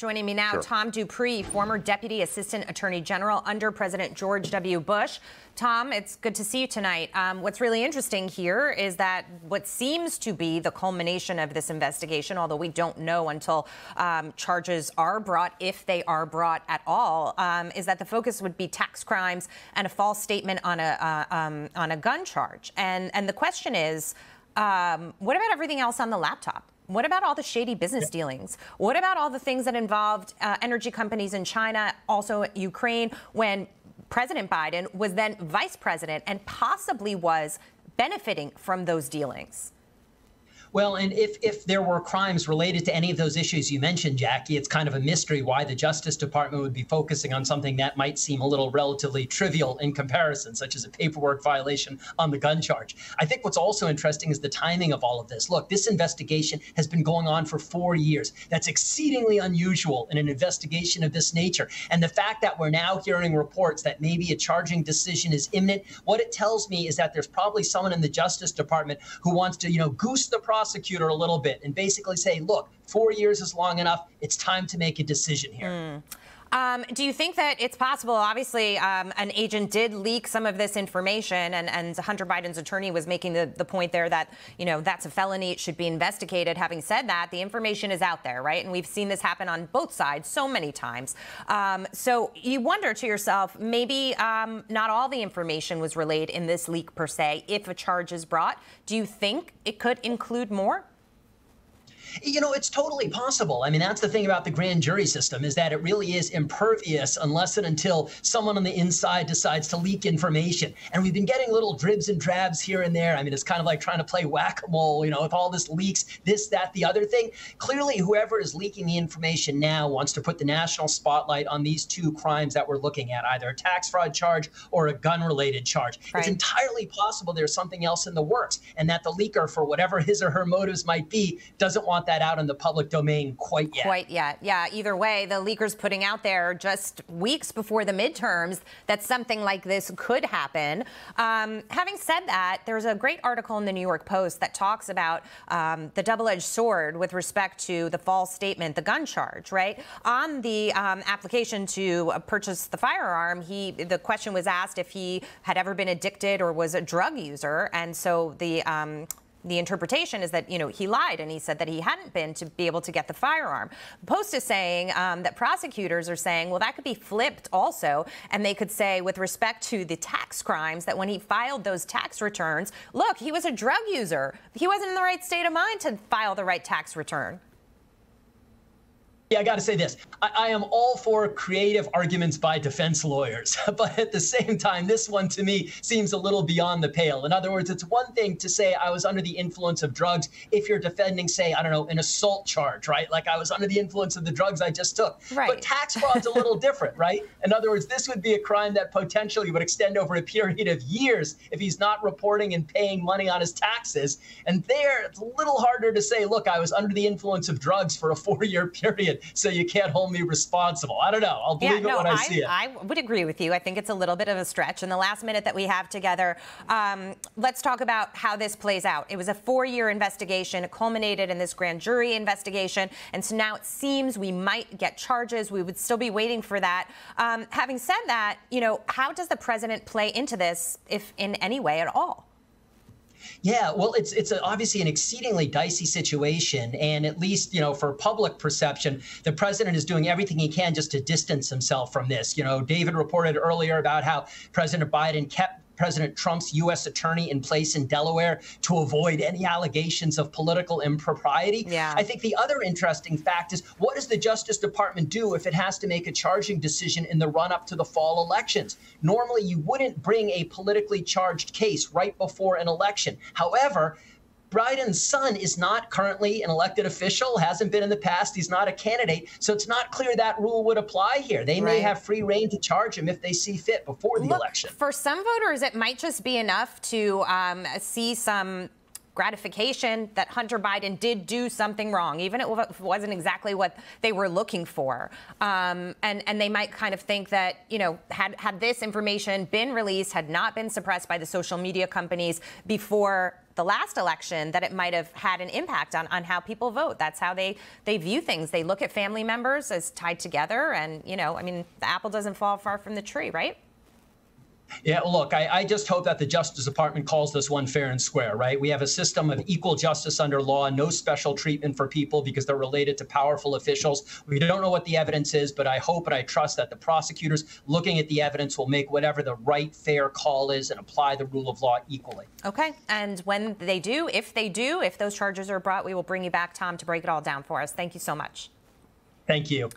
Joining me now, Sure. Tom Dupree, former Deputy Assistant Attorney General under President George W. Bush. Tom, it's good to see you tonight. What's really interesting here is that what seems to be the culmination of this investigation, although we don't know until charges are brought, if they are brought at all, is that the focus would be tax crimes and a false statement on a gun charge. And the question is, what about everything else on the laptop? What about all the shady business dealings? What about all the things that involved energy companies in China, also Ukraine, when President Biden was then vice president and possibly was benefiting from those dealings? Well, and if there were crimes related to any of those issues you mentioned, Jackie, it's kind of a mystery why the Justice Department would be focusing on something that might seem a little relatively trivial in comparison, such as a paperwork violation on the gun charge. I think what's also interesting is the timing of all of this. Look, this investigation has been going on for 4 years. That's exceedingly unusual in an investigation of this nature. And the fact that we're now hearing reports that maybe a charging decision is imminent, what it tells me is that there's probably someone in the Justice Department who wants to, goose the prosecutor a little bit and basically say, look, 4 years is long enough. It's time to make a decision here. Do you think that it's possible? Obviously, an agent did leak some of this information, and Hunter Biden's attorney was making the point there that, that's a felony. It should be investigated. Having said that, the information is out there, right? And we've seen this happen on both sides so many times. So you wonder to yourself, maybe not all the information was relayed in this leak per se. If a charge is brought, do you think it could include more? It's totally possible. I mean, that's the thing about the grand jury system, is that it really is impervious unless and until someone on the inside decides to leak information. And we've been getting little dribs and drabs here and there. I mean, it's kind of like trying to play whack-a-mole, with all this leaks, this, that, the other thing. Clearly, whoever is leaking the information now wants to put the national spotlight on these two crimes that we're looking at, either a tax fraud charge or a gun-related charge. Right. It's entirely possible there's something else in the works, and that the leaker, for whatever his or her motives might be, doesn't want that out in the public domain quite yet. Yeah, either way, the leaker's putting out there just weeks before the midterms that something like this could happen. Having said that, there's a great article in the New York Post that talks about the double-edged sword with respect to the false statement, the gun charge, right? On the application to purchase the firearm, the question was asked if he had ever been addicted or was a drug user, and so the interpretation is that, he lied and he said that he hadn't been to be able to get the firearm. The Post is saying that prosecutors are saying, well, that could be flipped also. And they could say, with respect to the tax crimes, that when he filed those tax returns, look, he was a drug user. He wasn't in the right state of mind to file the right tax return. Yeah, I got to say this. I am all for creative arguments by defense lawyers, but at the same time, this one to me seems a little beyond the pale. In other words, it's one thing to say I was under the influence of drugs if you're defending, say, I don't know, an assault charge, right? Like I was under the influence of the drugs I just took. Right. But tax fraud's a little different, right? In other words, this would be a crime that potentially would extend over a period of years if he's not reporting and paying money on his taxes. And there, it's a little harder to say, look, I was under the influence of drugs for a 4-year period, so you can't hold me responsible. I don't know. I'll believe it when I see it. I would agree with you. I think it's a little bit of a stretch. In the last minute that we have together, let's talk about how this plays out. It was a 4-year investigation. It culminated in this grand jury investigation. And so now it seems we might get charges. We would still be waiting for that. Having said that, how does the president play into this, if in any way at all? Yeah, well, it's obviously an exceedingly dicey situation. And at least, for public perception, the president is doing everything he can just to distance himself from this. David reported earlier about how President Biden kept President Trump's U.S. attorney in place in Delaware to avoid any allegations of political impropriety. Yeah. I think the other interesting fact is, what does the Justice Department do if it has to make a charging decision in the run-up to the fall elections? Normally, you wouldn't bring a politically charged case right before an election. However, Biden's son is not currently an elected official, hasn't been in the past. He's not a candidate. So it's not clear that rule would apply here. They may have free reign to charge him if they see fit before the election. For some voters, it might just be enough to see some gratification that Hunter Biden did do something wrong, even if it wasn't exactly what they were looking for. And they might kind of think that, had this information been released, had not been suppressed by the social media companies before the last election that it might have had an impact on how people vote. That's how they view things. They look at family members as tied together. And, you know, I mean, the apple doesn't fall far from the tree, right? Yeah, look, I just hope that the Justice Department calls this one fair and square, right? We have a system of equal justice under law, no special treatment for people because they're related to powerful officials. We don't know what the evidence is, but I hope and I trust that the prosecutors looking at the evidence will make whatever the right, fair call is and apply the rule of law equally. Okay. And when they do, if those charges are brought, we will bring you back, Tom, to break it all down for us. Thank you so much. Thank you.